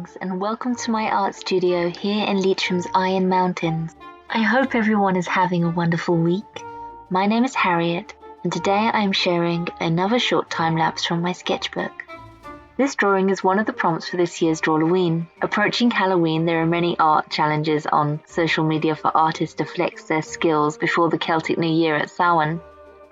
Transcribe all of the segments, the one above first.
Greetings and welcome to my art studio here in Leitrim's Iron Mountains. I hope everyone is having a wonderful week. My name is Harriet and today I am sharing another short time-lapse from my sketchbook. This drawing is one of the prompts for this year's Drawlloween. Approaching Halloween, there are many art challenges on social media for artists to flex their skills before the Celtic New Year at Samhain.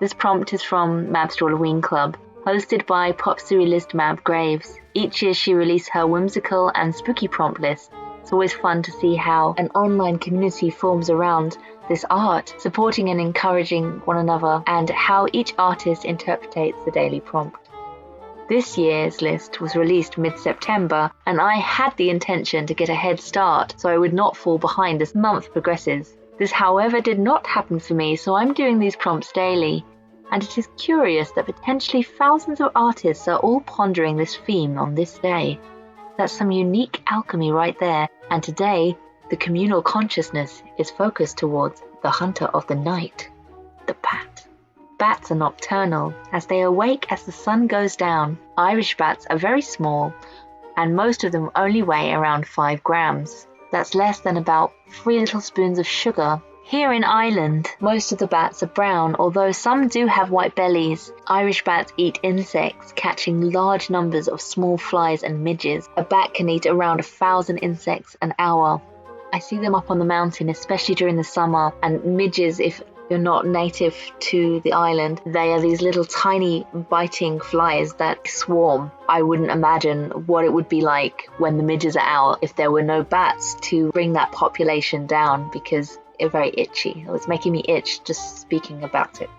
This prompt is from Mab's Drawlloween Club, hosted by pop surrealist Mab Graves. Each year she releases her whimsical and spooky prompt list. It's always fun to see how an online community forms around this art, supporting and encouraging one another, and how each artist interprets the daily prompt. This year's list was released mid-September, and I had the intention to get a head start so I would not fall behind as the month progresses. This, however, did not happen for me, so I'm doing these prompts daily. And it is curious that potentially thousands of artists are all pondering this theme on this day. That's some unique alchemy right there, and today the communal consciousness is focused towards the hunter of the night, the bat. Bats are nocturnal, as they awake as the sun goes down. Irish bats are very small, and most of them only weigh around 5 grams. That's less than about 3 little spoons of sugar. Here in Ireland, most of the bats are brown, although some do have white bellies. Irish bats eat insects, catching large numbers of small flies and midges. A bat can eat around 1,000 insects an hour. I see them up on the mountain, especially during the summer, and midges, if you're not native to the island, they are these little tiny biting flies that swarm. I wouldn't imagine what it would be like when the midges are out if there were no bats to bring that population down, because they're very itchy. It's making me itch just speaking about it.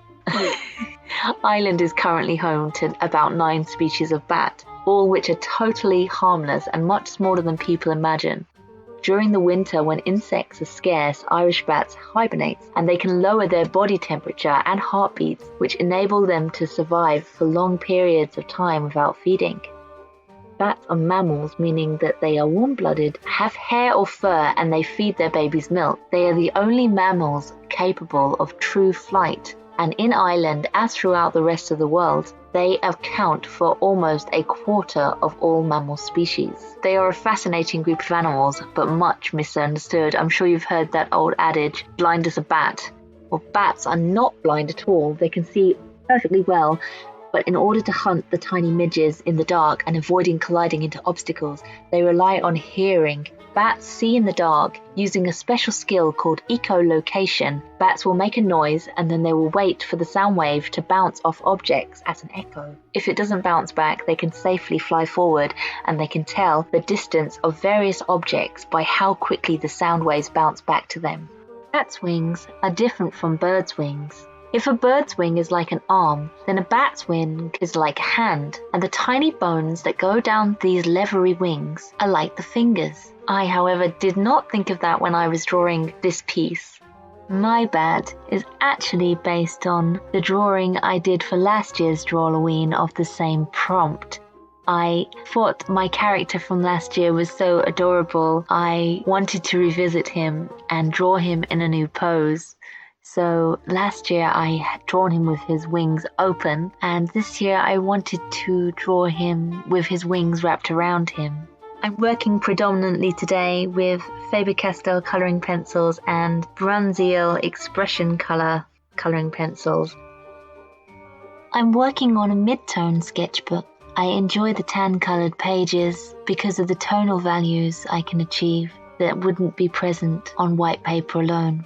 Ireland is currently home to about 9 species of bat, all which are totally harmless and much smaller than people imagine. During the winter, when insects are scarce, Irish bats hibernate, and they can lower their body temperature and heartbeats, which enable them to survive for long periods of time without feeding. Bats are mammals, meaning that they are warm-blooded, have hair or fur, and they feed their babies milk. They are the only mammals capable of true flight, and in Ireland, as throughout the rest of the world, they account for almost a quarter of all mammal species. They are a fascinating group of animals, but much misunderstood. I'm sure you've heard that old adage, blind as a bat. Well, bats are not blind at all. They can see perfectly well, but in order to hunt the tiny midges in the dark and avoiding colliding into obstacles, they rely on hearing. Bats see in the dark using a special skill called echolocation. Bats will make a noise and then they will wait for the sound wave to bounce off objects as an echo. If it doesn't bounce back, they can safely fly forward, and they can tell the distance of various objects by how quickly the sound waves bounce back to them. Bats' wings are different from birds' wings. If a bird's wing is like an arm, then a bat's wing is like a hand, and the tiny bones that go down these leathery wings are like the fingers. I, however, did not think of that when I was drawing this piece. My bad is actually based on the drawing I did for last year's Drawlloween of the same prompt. I thought my character from last year was so adorable, I wanted to revisit him and draw him in a new pose. So last year I had drawn him with his wings open, and this year I wanted to draw him with his wings wrapped around him. I'm working predominantly today with Faber-Castell colouring pencils and Drawlloween expression colour colouring pencils. I'm working on a mid-tone sketchbook. I enjoy the tan-coloured pages because of the tonal values I can achieve that wouldn't be present on white paper alone.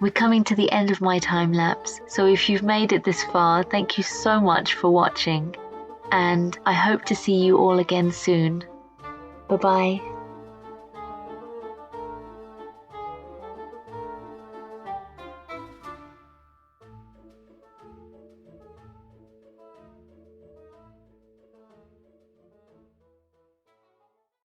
We're coming to the end of my time-lapse, so if you've made it this far, thank you so much for watching, and I hope to see you all again soon. Bye-bye.